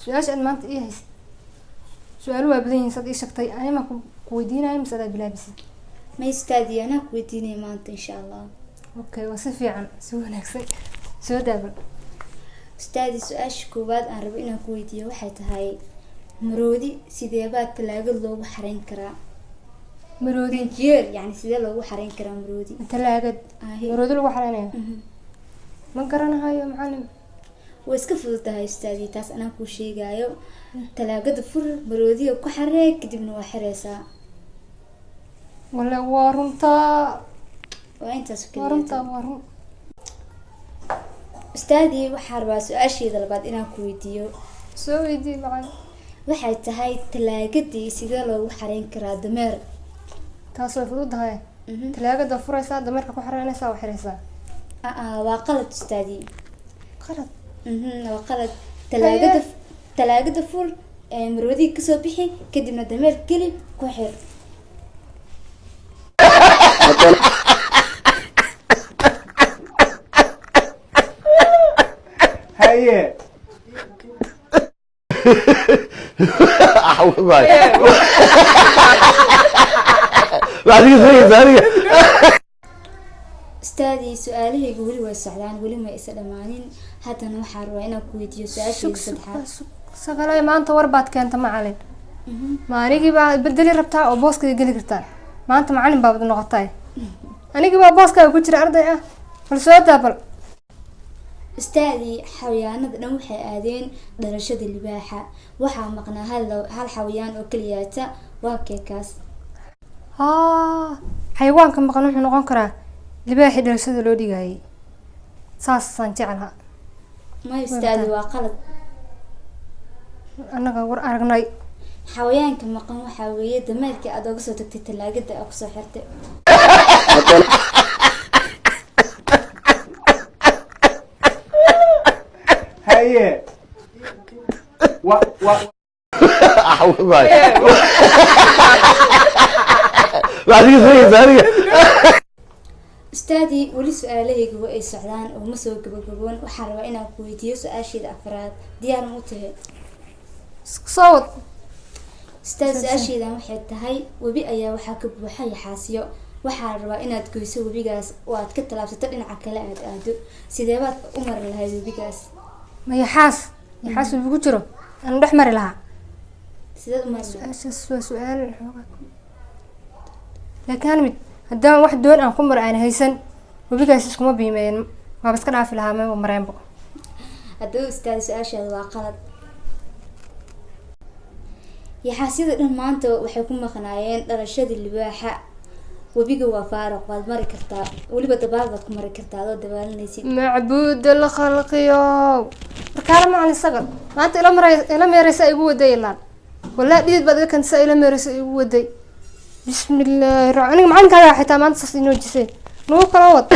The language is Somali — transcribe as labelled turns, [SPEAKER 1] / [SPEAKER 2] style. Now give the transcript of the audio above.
[SPEAKER 1] su-aasha aan maanta ii haysa su-aalo waa badan yihiin sad ii sheegtay anima ku weydiinayo mise adaa bilaabisa
[SPEAKER 2] ma istaadi anaa ku weydiinaya maanta insha allah.
[SPEAKER 1] okay waa si fiican si wanaagsan soo daabal.
[SPEAKER 2] istaadi su-aasha koowaad aan rabo inaan ku weydiiyo waxay tahay maroodi sidee baa talaagad loogu xareyn karaa?
[SPEAKER 1] maroodi
[SPEAKER 2] jeer yani sidee loogu xareyn karaa maroodi?
[SPEAKER 1] talaagad maroodi lagu xareynayo ma garanayo macallin.
[SPEAKER 2] way iska fududahay istaadi taas anaa kuu sheegayo. talaagada fur maroodiga ku xaree kadibna waa xireysaa.
[SPEAKER 1] wala waa runtaa
[SPEAKER 2] waa intaas
[SPEAKER 1] waa runtaa waa run.
[SPEAKER 2] istaadi waxaa rabaa su-aasheeda labaad inaan ku weydiiyo.
[SPEAKER 1] soo weydii macallin.
[SPEAKER 2] waxay tahay talaagadii sidee loogu xareyn karaa dameer?
[SPEAKER 1] taas way fududahay. talaagada furaysaa dameerka ku xareynaysaa waa xiraysaa.
[SPEAKER 2] waa qalad istaadi.
[SPEAKER 1] qalad
[SPEAKER 2] waa qalad. talaagada fur maroodiga kasoo bixi kadibna dameer geli ku xir.
[SPEAKER 3] haye
[SPEAKER 2] istaadi su-aalahayga weli way socdaan weli ma isa dhamaanin. haddana waxaa rabaa inaan ku weydiiyo su-aasheeda saddexaad.
[SPEAKER 1] saqalay maanta war baad keenta macallin. ma anigii baa bedeli rabtaa oo booskayga geli kartaa maanta macallin baad noqotay. anigii baa booskaaga ku jira arday ah bal soo daabal.
[SPEAKER 2] istaadi xayawaanada dhan waxay aadeen dhalashada libaaxa waxaa maqnaa hal xayawaan oo kaliyaata waa keekaas.
[SPEAKER 1] xayawaanka maqan wuxuu noqon karaa libaaxii dhalashada loo dhigayay saasaan jeclaha.
[SPEAKER 2] ma istaadi waa qalad.
[SPEAKER 1] annaga war aragnay.
[SPEAKER 2] xayawaanka maqan waxaa weeye dameerkii aad oga soo tagtay talaagada aa kusoo xirtay.
[SPEAKER 3] haye
[SPEAKER 2] istaadi weli su-aalahayga wa ay socdaan oo ma soo gabagaboon. waxaa rabaa inaan ku weydiiyo su-aasheeda afraad. diyaar ma u tahay?
[SPEAKER 1] soo wad.
[SPEAKER 2] istaadi su-aasheedan waxay tahay webi ayaa waxaa ka buuxa yaxaasyo. waxaa rabaa inaad goyso webigaas oo aad ka talaabsato dhinaca kale aad aado. sidee baad u mari lahayd webigaas?
[SPEAKER 1] ma yaxaas webi ku jiro aan dhex mari lahaa.
[SPEAKER 2] sideed u mari lahayd?
[SPEAKER 1] su-aashaas waa su-aal laakiin mid haddaan wax doon aan ku mar aan haysan webigaas iskuma biimeyn waaba iska dhaafi lahaa maba mareenbo.
[SPEAKER 2] haddaba istaadi su-aashaada waa qalad. yaxaasyada dhan maanta waxay ku maqnaayeen dhalashada libaaxa. webiga waa faaruq waad mari kartaa weliba dabaal baad ku mari kartaa adoo dabaalinaysid.
[SPEAKER 1] macbuuda la khalqiyo markaala macalin sagal maanta ila meeraysa igu waday ilaan walaa dhidid baad iga kantisa ila meeraysa igu waday. bismillaahi aniga macalinkaaga xitaa maanta saas inoo jisay nagu kala wad.